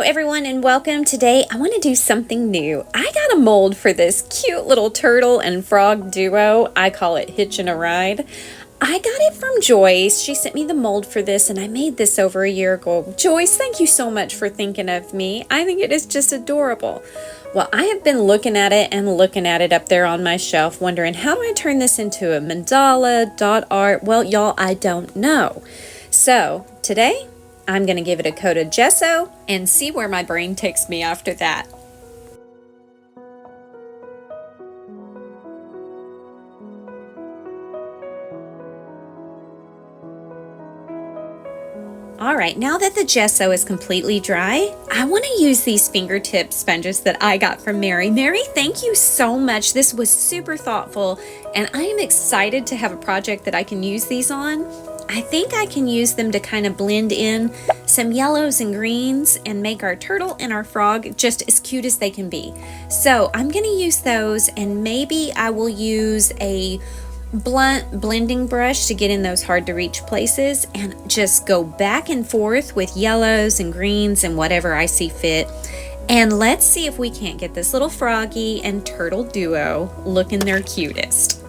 Hello everyone and welcome. Today I want to do something new. I got a mold for this cute little turtle and frog duo. I call it Hitchin' a Ride. I got it from Joyce. She sent me the mold for this and I made this over a year ago. Joyce, thank you so much for thinking of me. I think it is just adorable. Well, I have been looking at it and looking at it up there on my shelf, wondering how do I turn this into a mandala, dot art? Well, y'all, I don't know. So today I'm going to give it a coat of gesso and see where my brain takes me after that. Alright, now that the gesso is completely dry, I want to use these fingertip sponges that I got from Mary. Mary, thank you so much. This was super thoughtful and I am excited to have a project that I can use these on. I think I can use them to kind of blend in some yellows and greens and make our turtle and our frog just as cute as they can be. So I'm going to use those, and maybe I will use a blunt blending brush to get in those hard to reach places and just go back and forth with yellows and greens and whatever I see fit. And let's see if we can't get this little froggy and turtle duo looking their cutest.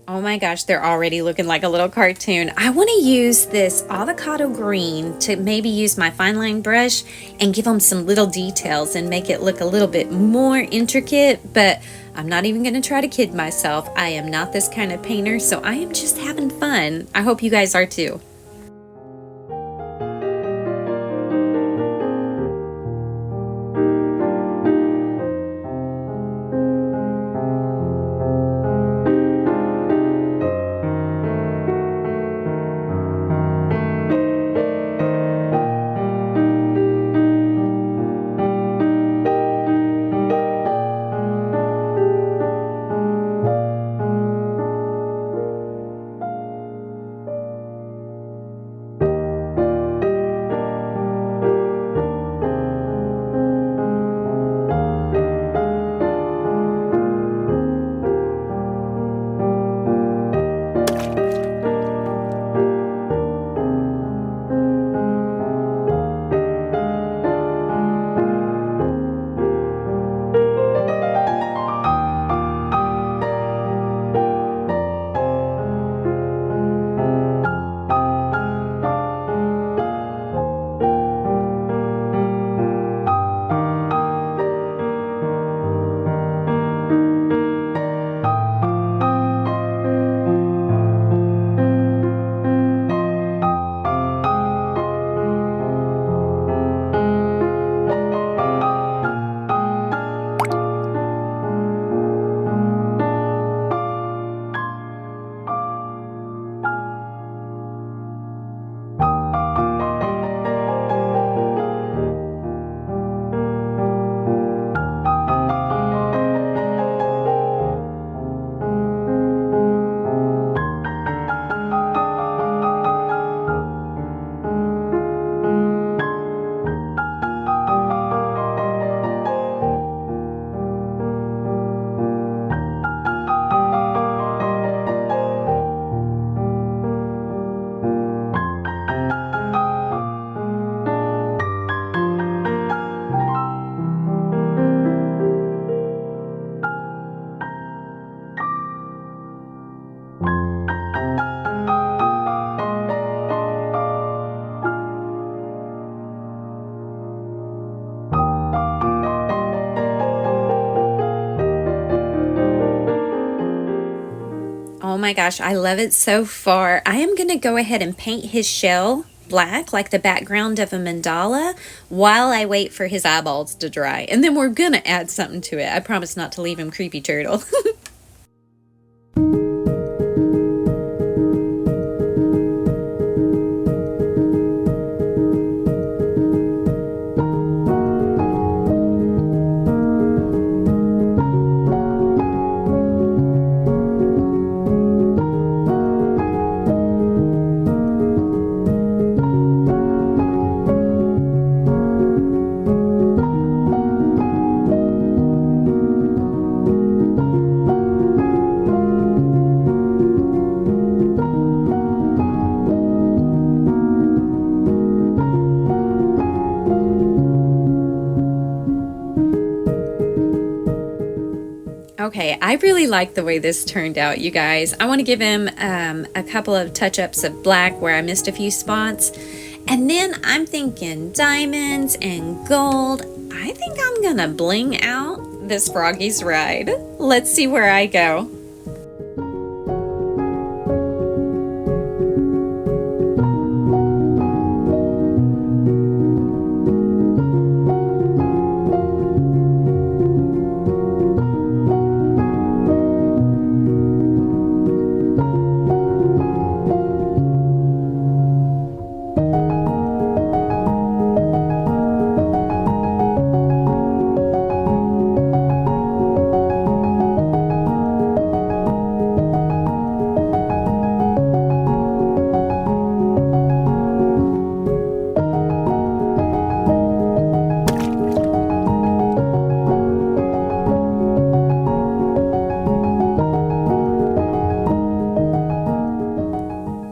Oh my gosh, they're already looking like a little cartoon. I want to use this avocado green to maybe use my fine line brush and give them some little details and make it look a little bit more intricate, but I'm not even going to try to kid myself. I am not this kind of painter, so I am just having fun. I hope you guys are too. Oh my gosh, I love it so far. I am going to go ahead and paint his shell black like the background of a mandala while I wait for his eyeballs to dry. And then we're going to add something to it. I promise not to leave him creepy turtle. Okay, I really like the way this turned out, you guys. I want to give him a couple of touch-ups of black where I missed a few spots. And then I'm thinking diamonds and gold. I think I'm gonna bling out this Froggy's ride. Let's see where I go.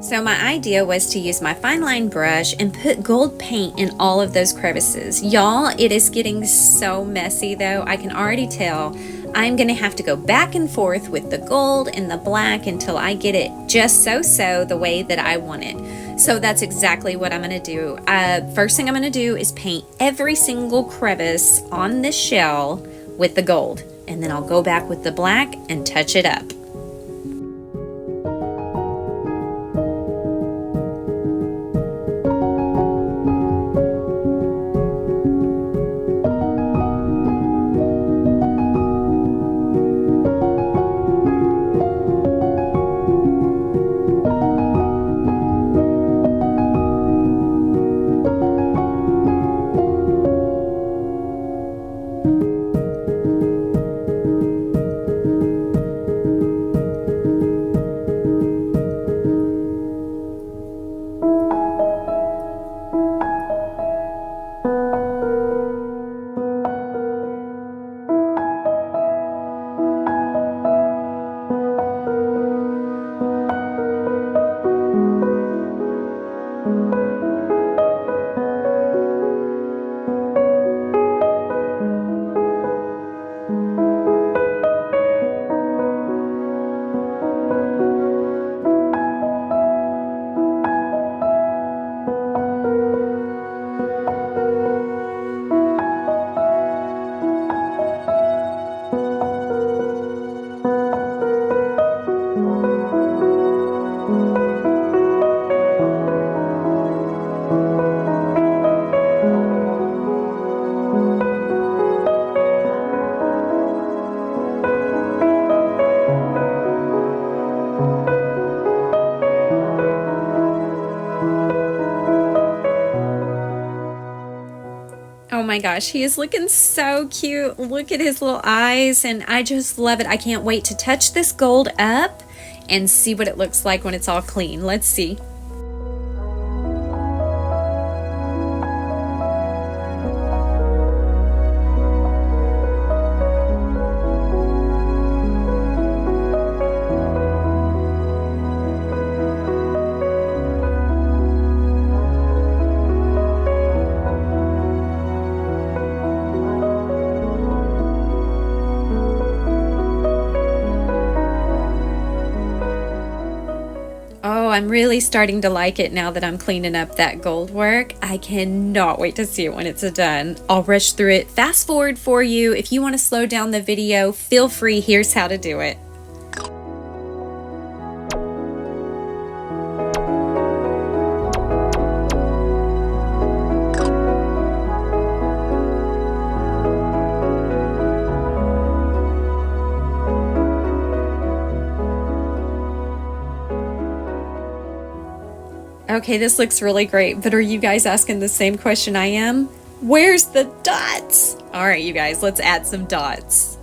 So my idea was to use my fine line brush and put gold paint in all of those crevices. Y'all, it is getting so messy though. I can already tell I'm gonna have to go back and forth with the gold and the black until I get it just so the way that I want it. So that's exactly what I'm gonna do. First thing I'm gonna do is paint every single crevice on this shell with the gold, and then I'll go back with the black and touch it up. Oh my gosh, he is looking so cute. Look at his little eyes, and I just love it. I can't wait to touch this gold up and see what it looks like when it's all clean. Let's see. Oh, I'm really starting to like it now that I'm cleaning up that gold work. I cannot wait to see it when it's done. I'll rush through it, fast forward for you. If you want to slow down the video, feel free. Here's how to do it. Okay, this looks really great, but are you guys asking the same question I am? Where's the dots? All right, you guys, let's add some dots.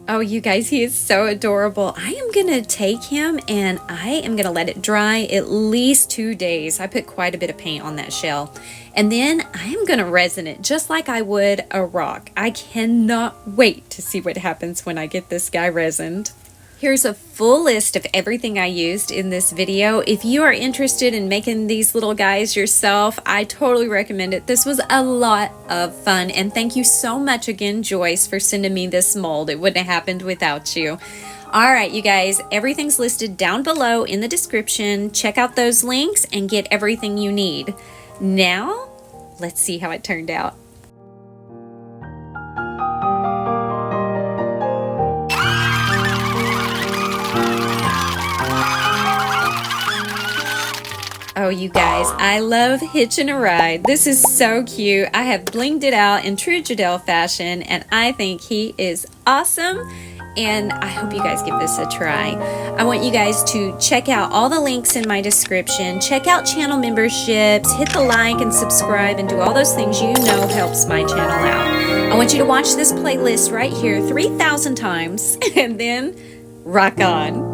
Oh, you guys, he is so adorable. I am going to take him and I am going to let it dry at least 2 days. I put quite a bit of paint on that shell. And then I am going to resin it just like I would a rock. I cannot wait to see what happens when I get this guy resined. Here's a full list of everything I used in this video. If you are interested in making these little guys yourself, I totally recommend it. This was a lot of fun, and thank you so much again, Joyce, for sending me this mold. It wouldn't have happened without you. All right, you guys, everything's listed down below in the description. Check out those links and get everything you need. Now, let's see how it turned out. Oh, you guys, I love hitching a ride. This is so cute. I have blinged it out in true JaDeL fashion, and I think he is awesome. And I hope you guys give this a try. I want you guys to check out all the links in my description. Check out channel memberships, hit the like and subscribe, and do all those things you know helps my channel out. I want you to watch this playlist right here 3,000 times, and then rock on.